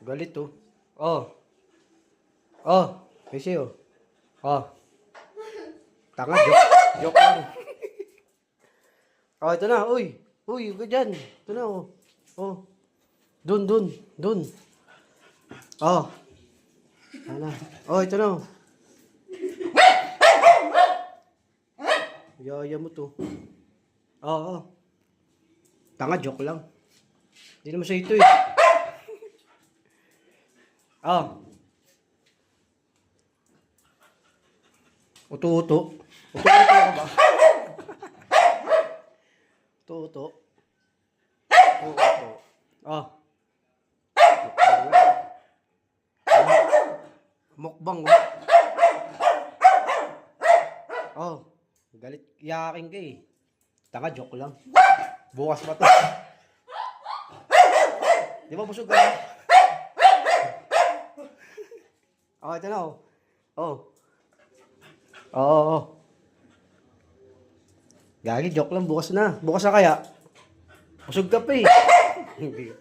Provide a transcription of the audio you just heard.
Galit oh. Oh. Oh. Kasi oh. Oh. Tanga, joke. Joke lang. Oh, ito na. Uy. Uy, huwag ka dyan. Ito na oh. Oh. Dun. Oh. Ano? Oh, ito na oh. Yaya mo to. Oo. Tanga, joke lang. Hindi naman sa ito eh. Oh. Uto-uto. Uto-uto ka ba? Uto-uto. Uto-uto. Oh. Mukbang oh. Oh. Galit. Iyakin ka eh. Tanga, joke lang. Bukas pa to. Di ba busog ka na? Oh, ito na oh. Oh. Oo. Gagi, joke lang. Bukas na. Bukas na kaya. Busog ka pa eh. Hindi.